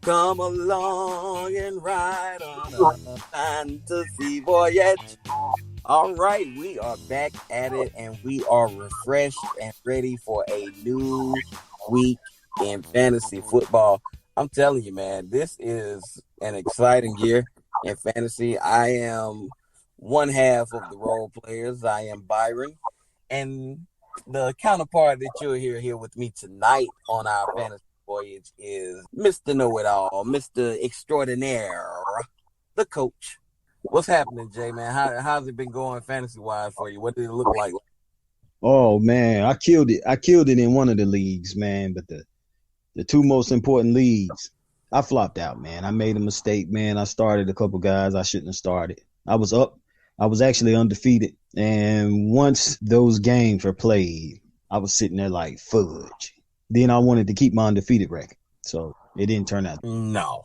Come along and ride on a fantasy voyage. All right, we are back at it and we are refreshed and ready for a new week in fantasy football. I'm telling you, man, this is an exciting year in fantasy. I am one half of the role players. I am Byron, and the counterpart that you'll hear here with me tonight on our fantasy voyage is Mr. Know-It-All, Mr. Extraordinaire, the coach. What's happening, Jay, man? How's it been going fantasy-wise for you? What did it look like? Oh man, I killed it. I killed it in one of the leagues, man. But the two most important leagues, I flopped out, man. I made a mistake, man. I started a couple guys I shouldn't have started. I was up. I was actually undefeated. And once those games were played, I was sitting there like fudge. Then I wanted to keep my undefeated record. So it didn't turn out. No.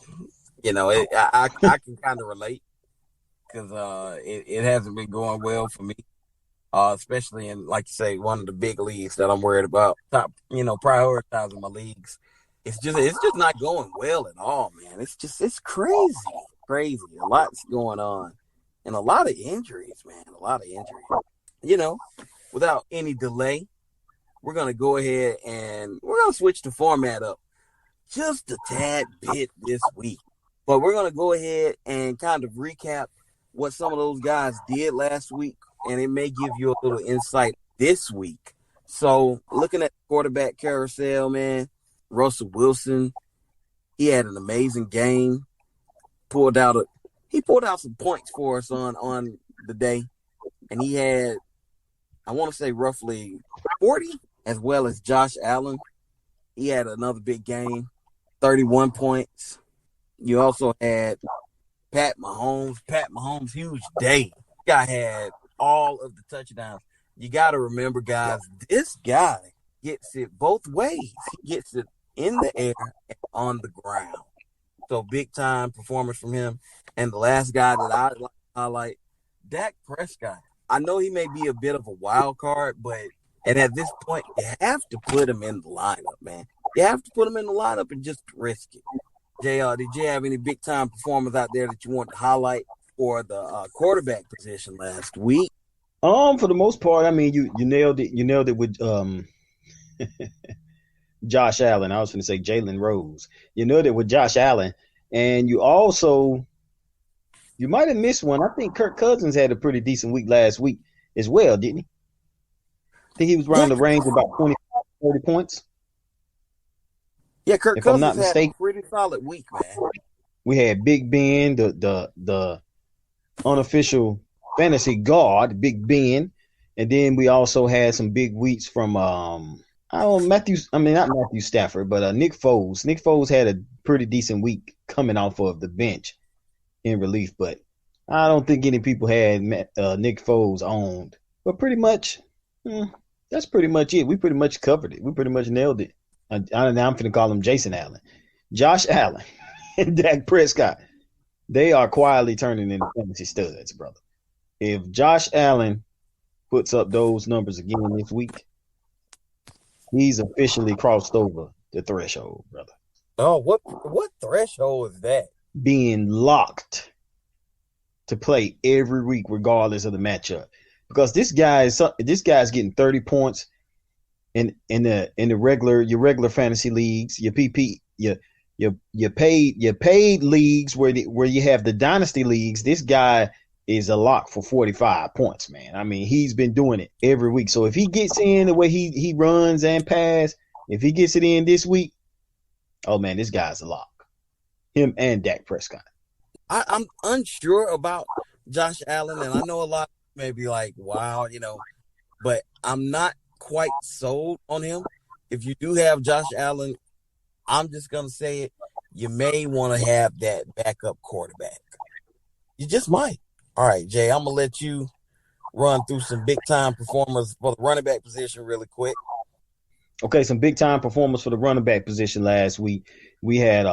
I can kind of relate because it hasn't been going well for me. Especially in, like you say, one of the big leagues that I'm worried about. Prioritizing my leagues. It's just not going well at all, man. It's crazy. A lot's going on. And a lot of injuries, man. Without any delay, we're going to go ahead and we're going to switch the format up just a tad bit this week. But we're going to go ahead and kind of recap what some of those guys did last week, and it may give you a little insight this week. So looking at the quarterback carousel, man, Russell Wilson, he had an amazing game. He pulled out some points for us on the day, and he had, I want to say, roughly 40, as well as Josh Allen. He had another big game, 31 points. You also had Pat Mahomes, huge day. Guy had all of the touchdowns. You got to remember, guys, this guy gets it both ways. He gets it in the air and on the ground. So big-time performance from him. And the last guy that I like to highlight, Dak Prescott. I know he may be a bit of a wild card, and at this point, you have to put him in the lineup, man. You have to put him in the lineup and just risk it. JR, did you have any big-time performers out there that you want to highlight for the quarterback position last week? For the most part, I mean, you nailed it. You nailed it with Josh Allen. I was going to say Jalen Rose. You nailed it with Josh Allen, and you might have missed one. I think Kirk Cousins had a pretty decent week last week as well, didn't he? I think he was around the range of about 25, 30 points. Yeah, Kirk if Cousins I'm not had mistaken. a pretty solid week, man. We had Big Ben, the unofficial fantasy god, Big Ben, and then we also had some big weeks from not Matthew Stafford, but Nick Foles. Nick Foles had a pretty decent week coming off of the bench in relief, but I don't think any people had Nick Foles owned. But pretty much, that's pretty much it. We pretty much covered it. We pretty much nailed it. I'm going to call him Jason Allen. Josh Allen and Dak Prescott, they are quietly turning into fantasy studs, brother. If Josh Allen puts up those numbers again this week, he's officially crossed over the threshold, brother. Oh, what threshold is that? Being locked to play every week regardless of the matchup. Because this guy's getting 30 points in your regular fantasy leagues, your PP, your paid leagues where you have the dynasty leagues. This guy is a lock for 45 points, man. I mean, he's been doing it every week. So if he gets in the way he runs and pass, if he gets it in this week, oh man, this guy's a lock. Him and Dak Prescott. I'm unsure about Josh Allen, and I know a lot may be like, wow, but I'm not quite sold on him. If you do have Josh Allen, I'm just going to say it, you may want to have that backup quarterback. You just might. All right, Jay, I'm going to let you run through some big-time performers for the running back position really quick. Okay, some big-time performers for the running back position last week. We had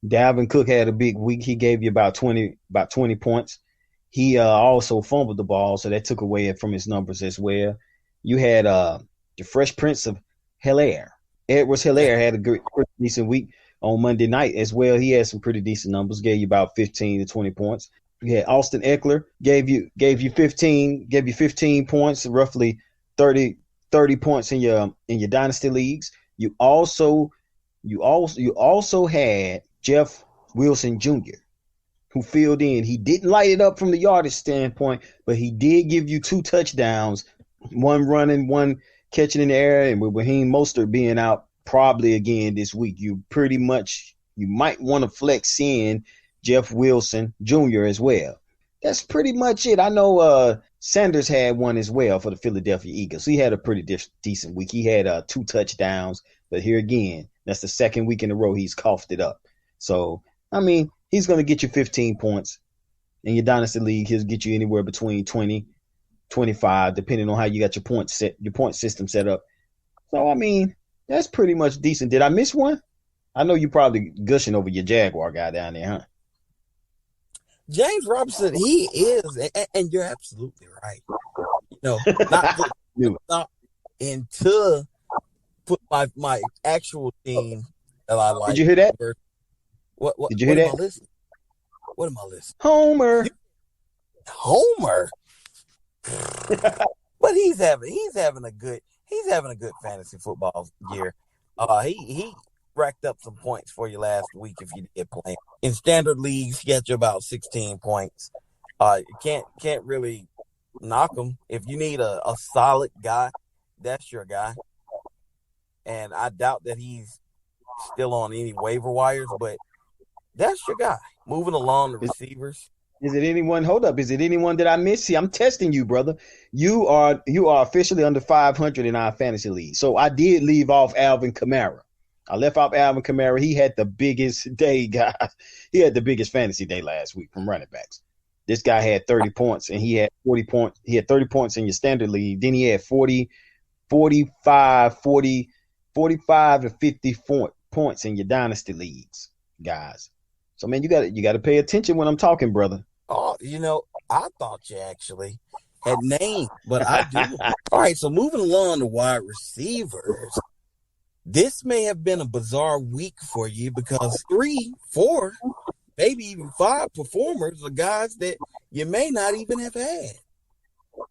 Dalvin Cook had a big week. He gave you about 20 points. He also fumbled the ball, so that took away from his numbers as well. You had the Fresh Prince of Bel-Air. Edwards-Helaire had a good decent week. on Monday night as well. He had some pretty decent numbers, gave you about 15 to 20 points. You had Austin Eckler gave you 15 points, roughly 30 points in your dynasty leagues. You also had Jeff Wilson Jr., who filled in. He didn't light it up from the yardage standpoint, but he did give you 2 touchdowns, one running, one catching in the air. And with Raheem Mostert being out probably again this week, you might want to flex in Jeff Wilson Jr. as well. That's pretty much it. I know Sanders had one as well for the Philadelphia Eagles. He had a pretty decent week. He had 2 touchdowns, but here again, that's the second week in a row he's coughed it up. So, I mean, he's going to get you 15 points. In your dynasty league, he'll get you anywhere between 20, 25, depending on how you got your point system set up. So, I mean, that's pretty much decent. Did I miss one? I know you're probably gushing over your Jaguar guy down there, huh? James Robinson, he is, and you're absolutely right. Not into put my actual team that I like. Did you hear that? What Did you hear that? What am I listening? Homer. But he's having a good fantasy football year. He racked up some points for you last week if you did play him. In standard leagues, he got you about 16 points. You can't really knock him. If you need a solid guy, that's your guy. And I doubt that he's still on any waiver wires, but that's your guy. Moving along the receivers. Is it anyone? Hold up. Is it anyone that I missed? See, I'm testing you, brother. You are officially under 500 in our fantasy league. So I did leave off Alvin Kamara. I left off Alvin Kamara. He had the biggest day, guys. He had the biggest fantasy day last week from running backs. This guy had 30 points, and he had 40 points. He had 30 points in your standard league. Then he had 45 to 50 points in your dynasty leagues, guys. So, man, you got to pay attention when I'm talking, brother. Oh, I thought you actually had named, but I do. All right, so moving along to wide receivers. This may have been a bizarre week for you because 3, 4, maybe even 5 performers are guys that you may not even have had.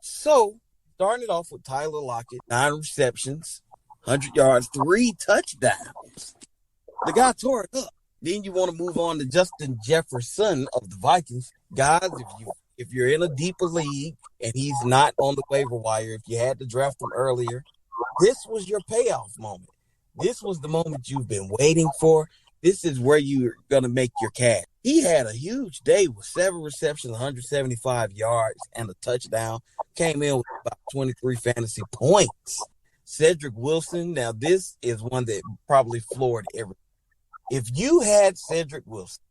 So, starting it off with Tyler Lockett, 9 receptions, 100 yards, 3 touchdowns. The guy tore it up. Then you want to move on to Justin Jefferson of the Vikings. Guys, if you're in a deeper league and he's not on the waiver wire, if you had to draft him earlier, this was your payoff moment. This was the moment you've been waiting for. This is where you're going to make your cash. He had a huge day with 7 receptions, 175 yards, and a touchdown. Came in with about 23 fantasy points. Cedric Wilson, now this is one that probably floored everyone. If you had Cedric Wilson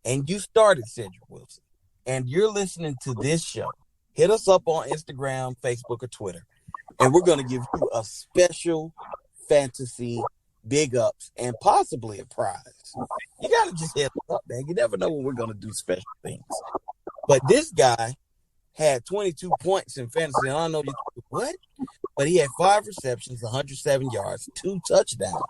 and you started Cedric Wilson and you're listening to this show, hit us up on Instagram, Facebook, or Twitter, and we're going to give you a special fantasy big ups and possibly a prize. You got to just hit us up, man. You never know when we're going to do special things. But this guy had 22 points in fantasy. And I don't know what, but he had 5 receptions, 107 yards, 2 touchdowns.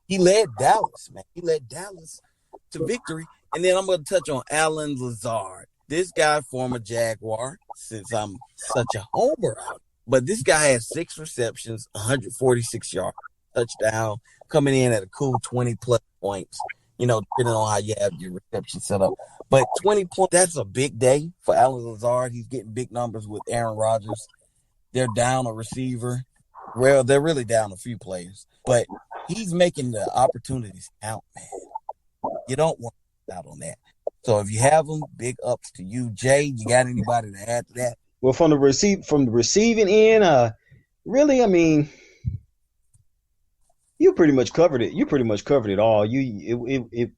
He led Dallas, man. He led Dallas to victory. And then I'm going to touch on Allen Lazard. This guy, former Jaguar, since I'm such a homer out. But this guy has 6 receptions, 146 yards, touchdown, coming in at a cool 20-plus points, depending on how you have your reception set up. But 20 points, that's a big day for Allen Lazard. He's getting big numbers with Aaron Rodgers. They're down a receiver. Well, they're really down a few players. But he's making the opportunities count, man. You don't want to miss out on that. So if you have them, big ups to you. Jay, you got anybody to add to that? Well, from the receiving end, really, I mean, you pretty much covered it. You pretty much covered it all. It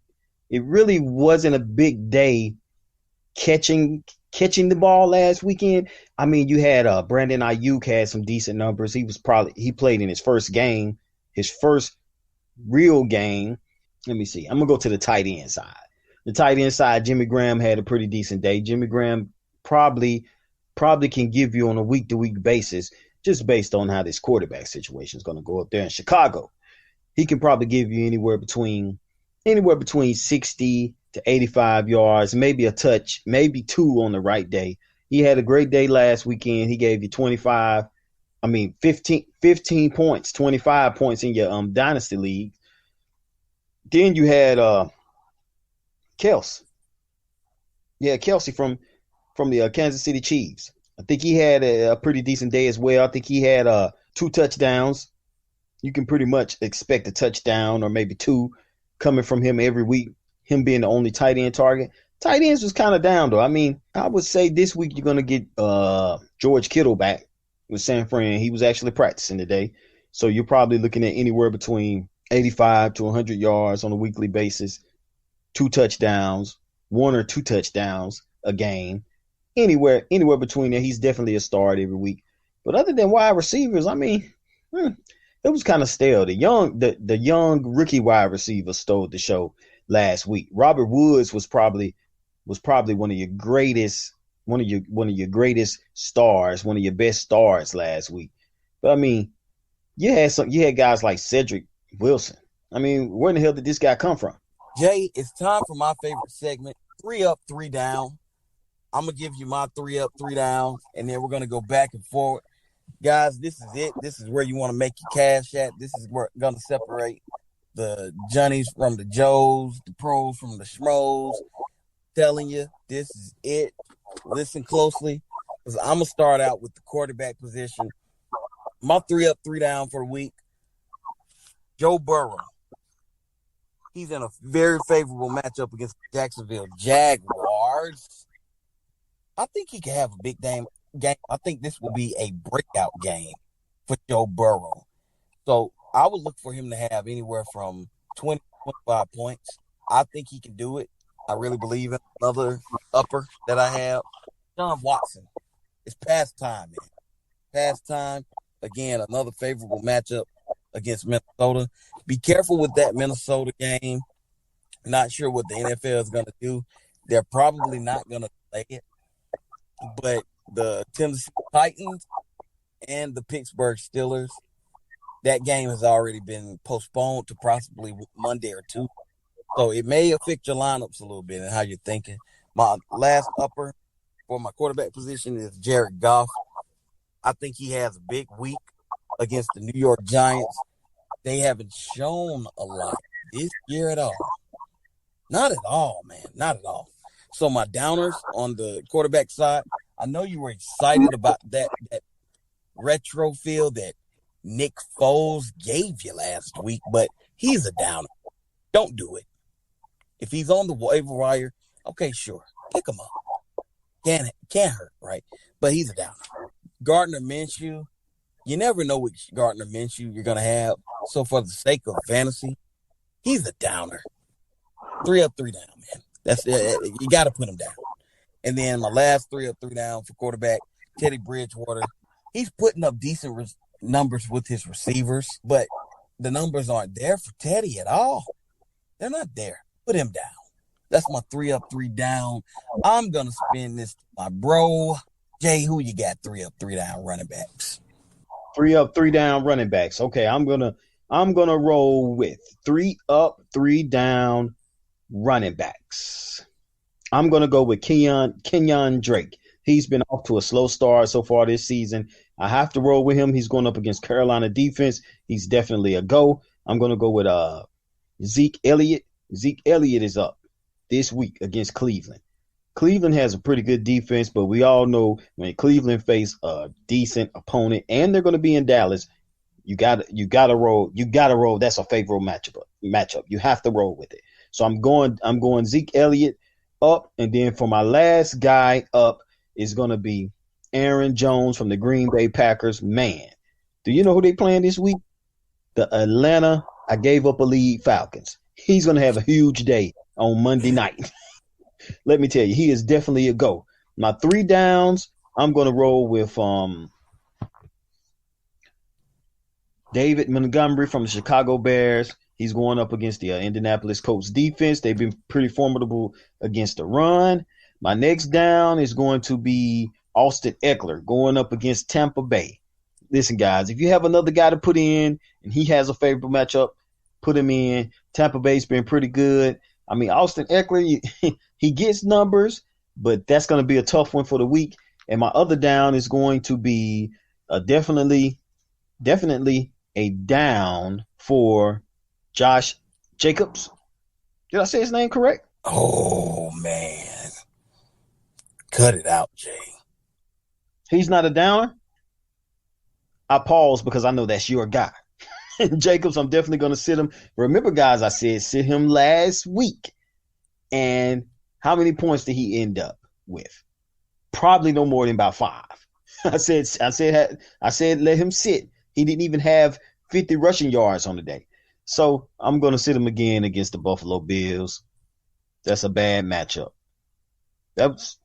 really wasn't a big day catching the ball last weekend. I mean, you had Brandon Ayuk had some decent numbers. He played in his first game, his first real game. Let me see. I'm gonna go to the tight end side. The tight end side, Jimmy Graham had a pretty decent day. Jimmy Graham probably can give you on a week-to-week basis, just based on how this quarterback situation is going to go up there in Chicago. He can probably give you anywhere between anywhere between 60 to 85 yards, maybe a touch, maybe two on the right day. He had a great day last weekend. He gave you 15 points, 25 points in your dynasty league. Then you had Kelsey. Yeah, Kelsey from the Kansas City Chiefs. I think he had a pretty decent day as well. I think he had two touchdowns. You can pretty much expect a touchdown or maybe two coming from him every week. Him being the only tight end target. Tight ends was kind of down though. I mean, I would say this week you're gonna get George Kittle back with San Fran. He was actually practicing today, so you're probably looking at anywhere between 85 to 100 yards on a weekly basis, two touchdowns, one or two touchdowns a game. Anywhere between there, he's definitely a start every week. But other than wide receivers, I mean, it was kind of stale. The young rookie wide receiver stole the show last week. Robert Woods was probably one of your greatest stars, one of your best stars last week. But I mean, you had guys like Cedric Wilson. I mean, where in the hell did this guy come from? Jay, it's time for my favorite segment, 3 up, 3 down. I'm going to give you my 3 up, 3 down, and then we're going to go back and forward. Guys, this is it. This is where you want to make your cash at. This is where going to separate the Johnnies from the Joes, the pros from the schmoes. Telling you, this is it. Listen closely, because I'm going to start out with the quarterback position. My 3 up, 3 down for the week. Joe Burrow. He's in a very favorable matchup against the Jacksonville Jaguars. I think he can have a big game. I think this will be a breakout game for Joe Burrow. So I would look for him to have anywhere from 20 to 25 points. I think he can do it. I really believe in another upper that I have. John Watson. It's past time, man. Past time. Again, another favorable matchup against Minnesota. Be careful with that Minnesota game. Not sure what the NFL is going to do. They're probably not going to play it. But the Tennessee Titans and the Pittsburgh Steelers, that game has already been postponed to possibly Monday or Tuesday. So it may affect your lineups a little bit and how you're thinking. My last upper for my quarterback position is Jared Goff. I think he has a big week against the New York Giants. They haven't shown a lot this year at all. Not at all, man. Not at all. So my downers on the quarterback side, I know you were excited about that retro feel that Nick Foles gave you last week, but he's a downer. Don't do it. If he's on the waiver wire, okay, sure. Pick him up. Can't hurt, right? But he's a downer. Gardner Minshew, you never know which Gardner Minshew you're going to have. So for the sake of fantasy, he's a downer. 3 up, 3 down, man. That's it. You got to put him down. And then my last 3 up, 3 down for quarterback, Teddy Bridgewater. He's putting up decent numbers with his receivers, but the numbers aren't there for Teddy at all. They're not there. Put him down. That's my 3 up, 3 down. I'm going to spin this to my bro. Jay, who you got 3 up, 3 down running backs? 3 up, 3 down running backs. Okay, I'm gonna roll with 3 up, 3 down running backs. I'm gonna go with Kenyon Drake. He's been off to a slow start so far this season. I have to roll with him. He's going up against Carolina defense. He's definitely a go. I'm gonna go with Zeke Elliott. Zeke Elliott is up this week against Cleveland. Cleveland has a pretty good defense, but we all know when Cleveland face a decent opponent and they're going to be in Dallas, you got to roll. You got to roll. That's a favorable matchup. You have to roll with it. So I'm going Zeke Elliott up, and then for my last guy up is going to be Aaron Jones from the Green Bay Packers. Man, do you know who they playing this week? The Atlanta I gave up a lead Falcons. He's going to have a huge day on Monday night. Let me tell you, he is definitely a go. My 3 downs, I'm going to roll with David Montgomery from the Chicago Bears. He's going up against the Indianapolis Colts defense. They've been pretty formidable against the run. My next down is going to be Austin Eckler going up against Tampa Bay. Listen, guys, if you have another guy to put in and he has a favorable matchup, put him in. Tampa Bay's been pretty good. I mean, Austin Eckler, he gets numbers, but that's going to be a tough one for the week. And my other down is going to be definitely a down for Josh Jacobs. Did I say his name correct? Oh, man. Cut it out, Jay. He's not a downer. I pause because I know that's your guy. Jacobs, I'm definitely going to sit him. Remember, guys, I said sit him last week. And how many points did he end up with? Probably no more than about 5. I said let him sit. He didn't even have 50 rushing yards on the day. So I'm going to sit him again against the Buffalo Bills. That's a bad matchup. Those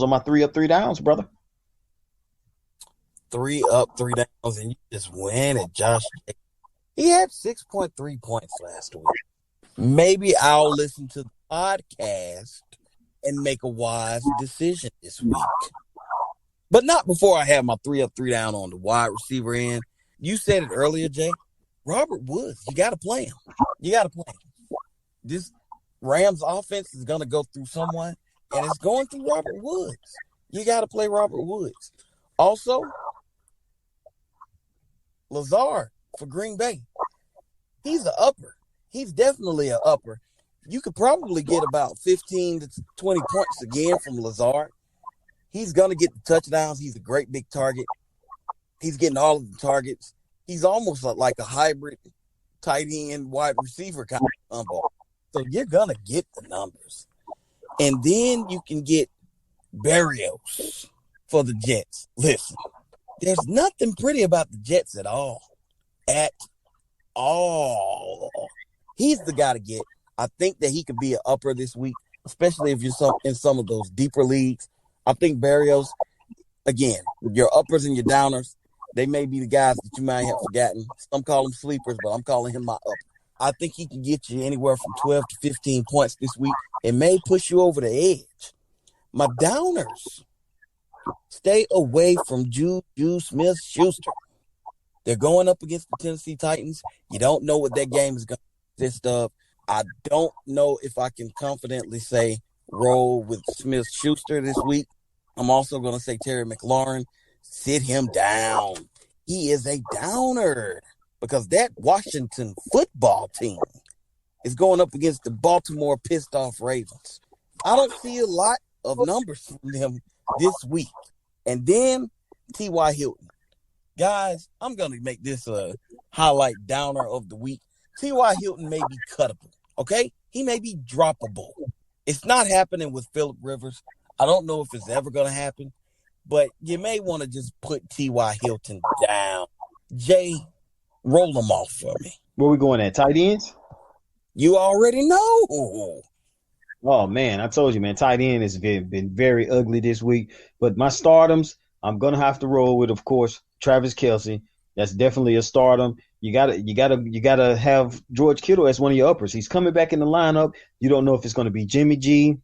are my 3 up, 3 downs, brother. 3 up, 3 downs, and you just win at Josh. He had 6.3 points last week. Maybe I'll listen to the podcast and make a wise decision this week. But not before I have my 3 up, 3 down on the wide receiver end. You said it earlier, Jay. Robert Woods, you got to play him. This Rams offense is going to go through someone, and it's going through Robert Woods. You got to play Robert Woods. Also, Lazard for Green Bay. He's an upper. He's definitely an upper. You could probably get about 15 to 20 points again from Lazard. He's going to get the touchdowns. He's a great big target. He's getting all of the targets. He's almost like a hybrid tight end wide receiver kind of combo. So you're going to get the numbers. And then you can get Barrios for the Jets. Listen, there's nothing pretty about the Jets at all. At all. He's the guy to get. I think that he could be an upper this week, especially if you're in some of those deeper leagues. I think Barrios, again, your uppers and your downers, they may be the guys that you might have forgotten. Some call them sleepers, but I'm calling him my upper. I think he can get you anywhere from 12 to 15 points this week. It may push you over the edge. My downers, stay away from Juju Smith-Schuster. They're going up against the Tennessee Titans. You don't know what that game is going to consist of. I don't know if I can confidently say roll with Smith-Schuster this week. I'm also going to say Terry McLaurin. Sit him down. He is a downer because that Washington football team is going up against the Baltimore pissed off Ravens. I don't see a lot of numbers from them this week. And then T.Y. Hilton. Guys, I'm going to make this a highlight downer of the week. T.Y. Hilton may be cuttable, okay? He may be droppable. It's not happening with Phillip Rivers. I don't know if it's ever going to happen, but you may want to just put T.Y. Hilton down. Jay, roll them off for me. Where we going at? Tight ends? You already know. Oh, man, I told you, man, tight end has been very ugly this week. But my stardoms, I'm going to have to roll with, of course, Travis Kelce. That's definitely a stardom. You gotta have George Kittle as one of your uppers. He's coming back in the lineup. You don't know if it's going to be Jimmy G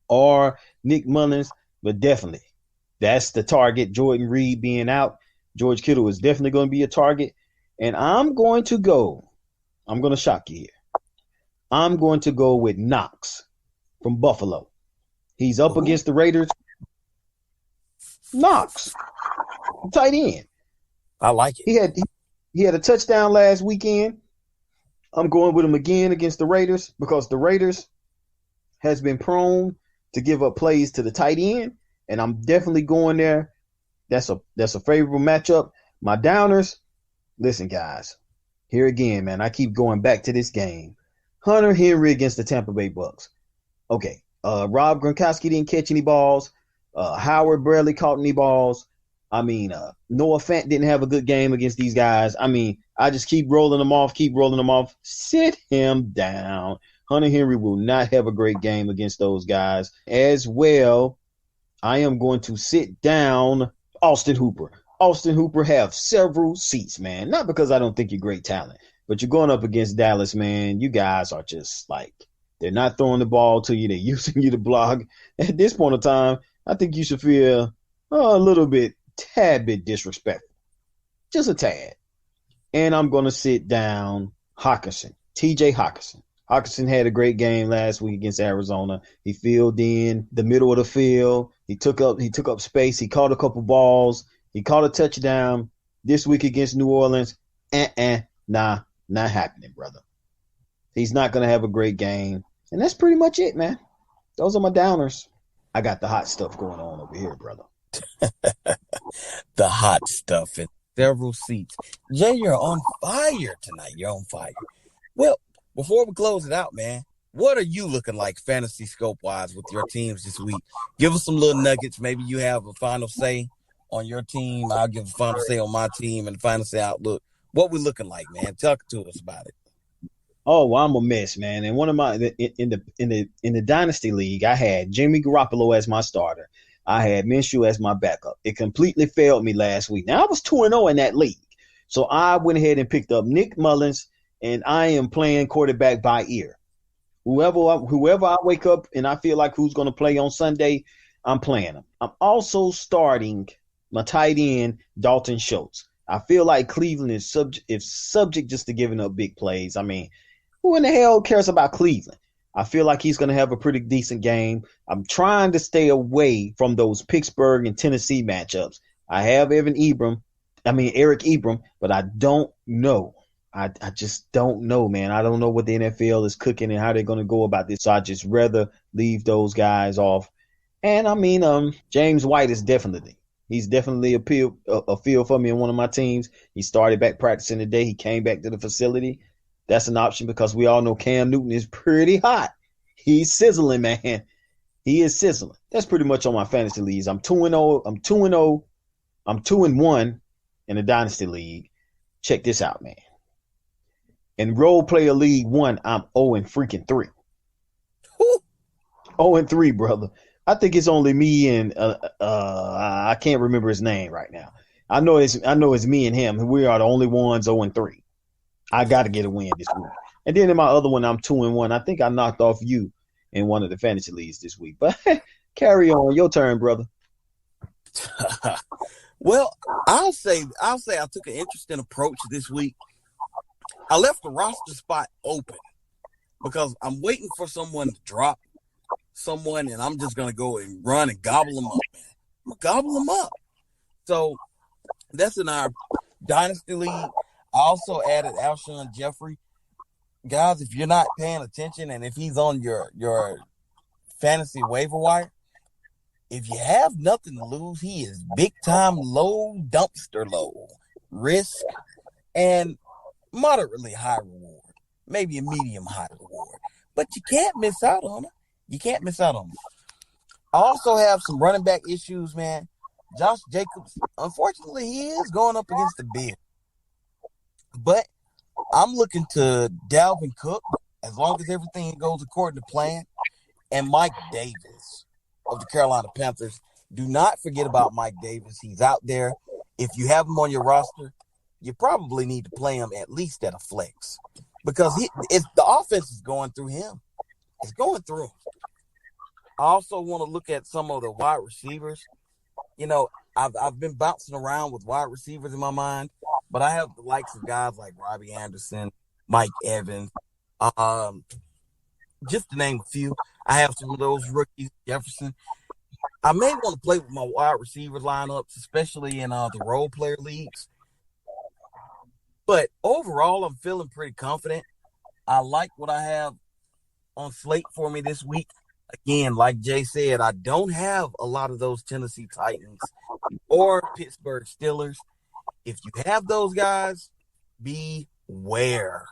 or Nick Mullins, but definitely that's the target. Jordan Reed being out, George Kittle is definitely going to be a target. And I'm going to shock you here. I'm going to go with Knox from Buffalo. He's up against the Raiders. Knox, tight end. I like it. He had a touchdown last weekend. I'm going with him again against the Raiders because the Raiders has been prone to give up plays to the tight end, and I'm definitely going there. That's a favorable matchup. My downers, listen, guys. Here again, man, I keep going back to this game. Hunter Henry against the Tampa Bay Bucks. Okay, Rob Gronkowski didn't catch any balls. Howard barely caught any balls. I mean, Noah Fant didn't have a good game against these guys. I mean, I just keep rolling them off. Sit him down. Hunter Henry will not have a great game against those guys. As well, I am going to sit down Austin Hooper. Austin Hooper have several seats, man. Not because I don't think you're great talent, but you're going up against Dallas, man. You guys are just like, they're not throwing the ball to you. They're using you to block. At this point in time, I think you should feel a tad bit disrespectful. Just a tad. And I'm going to sit down Hawkinson, TJ Hawkinson. Hawkinson had a great game last week against Arizona. He filled in the middle of the field. He took up space. He caught a couple balls. He caught a touchdown. This week against New Orleans, nah, not happening, brother. He's not going to have a great game. And that's pretty much it, man. Those are my downers. I got the hot stuff going on over here, brother. The hot stuff in several seats. Jay, you're on fire tonight. You're on fire. Well, before we close it out, man, what are you looking like fantasy scope-wise with your teams this week? Give us some little nuggets. Maybe you have a final say on your team. I'll give a final say on my team and the final say outlook. What we looking like, man? Talk to us about it. Oh, well, I'm a mess, man. And one of my in the dynasty league, I had Jimmy Garoppolo as my starter. I had Minshew as my backup. It completely failed me last week. Now I was 2-0 in that league, so I went ahead and picked up Nick Mullins, and I am playing quarterback by ear. Whoever I wake up and I feel like who's going to play on Sunday, I'm playing them. I'm also starting my tight end, Dalton Schultz. I feel like Cleveland is subject just to giving up big plays. I mean, who in the hell cares about Cleveland? I feel like he's going to have a pretty decent game. I'm trying to stay away from those Pittsburgh and Tennessee matchups. I have Eric Ebram, but I don't know. I just don't know, man. I don't know what the NFL is cooking and how they're going to go about this. So I just rather leave those guys off. And I mean, James White is he's definitely a field for me in one of my teams. He started back practicing today. He came back to the facility. That's an option because we all know Cam Newton is pretty hot. He's sizzling, man. He is sizzling. That's pretty much on my fantasy leagues. I'm 2-0. I'm 2-0. I'm 2-1 in the dynasty league. Check this out, man. In role player league 1, I'm 0-3. 0-3, brother. I think it's only me and I can't remember his name right now. I know it's me and him. We are the only ones 0-3. I got to get a win this week. And then in my other one, I'm 2-1. I think I knocked off you in one of the fantasy leagues this week. But carry on. Your turn, brother. Well, I'll say I took an interesting approach this week. I left the roster spot open because I'm waiting for someone to drop someone, and I'm just going to go and run and gobble them up, man. I'm going to gobble them up. So that's in our dynasty league. I also added Alshon Jeffrey. Guys, if you're not paying attention and if he's on your fantasy waiver wire, if you have nothing to lose, he is big time low, dumpster low risk and moderately high reward, maybe a medium high reward. But you can't miss out on him. I also have some running back issues, man. Josh Jacobs, unfortunately, he is going up against the Bills. But I'm looking to Dalvin Cook, as long as everything goes according to plan, and Mike Davis of the Carolina Panthers. Do not forget about Mike Davis. He's out there. If you have him on your roster, you probably need to play him at least at a flex because the offense is going through him. It's going through him. I also want to look at some of the wide receivers. You know, I've been bouncing around with wide receivers in my mind, but I have the likes of guys like Robbie Anderson, Mike Evans, just to name a few. I have some of those rookies, Jefferson. I may want to play with my wide receiver lineups, especially in the role player leagues. But overall, I'm feeling pretty confident. I like what I have on slate for me this week. Again, like Jay said, I don't have a lot of those Tennessee Titans or Pittsburgh Steelers. If you have those guys, beware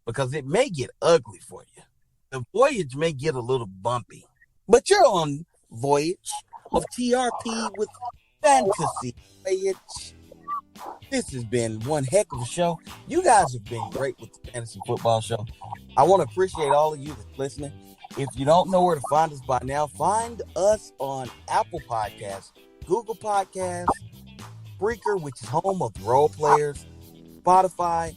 because it may get ugly for you. The Voyage may get a little bumpy, but you're on Voyage of TRP with Fantasy Voyage. This has been one heck of a show. You guys have been great with the Fantasy Football Show. I want to appreciate all of you that's listening. If you don't know where to find us by now, find us on Apple Podcasts, Google Podcasts, Breaker, which is home of role players, Spotify,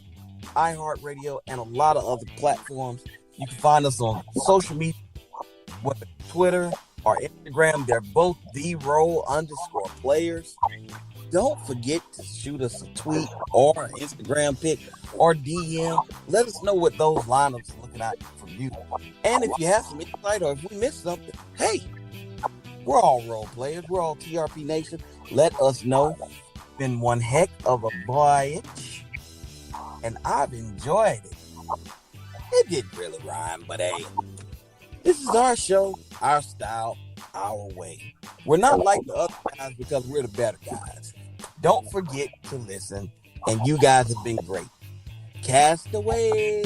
iHeartRadio, and a lot of other platforms. You can find us on social media, whether Twitter or Instagram. They're both _players. don't forget to shoot us a tweet or an Instagram pic or DM. Let us know what those lineups are looking at from you. And if you have some insight or if we missed something, hey, we're all role players. We're all TRP Nation. Let us know. It's been one heck of a voyage, and I've enjoyed it. It didn't really rhyme, but hey, this is our show, our style, our way. We're not like the other guys because we're the better guys. Don't forget to listen, and you guys have been great. Cast away.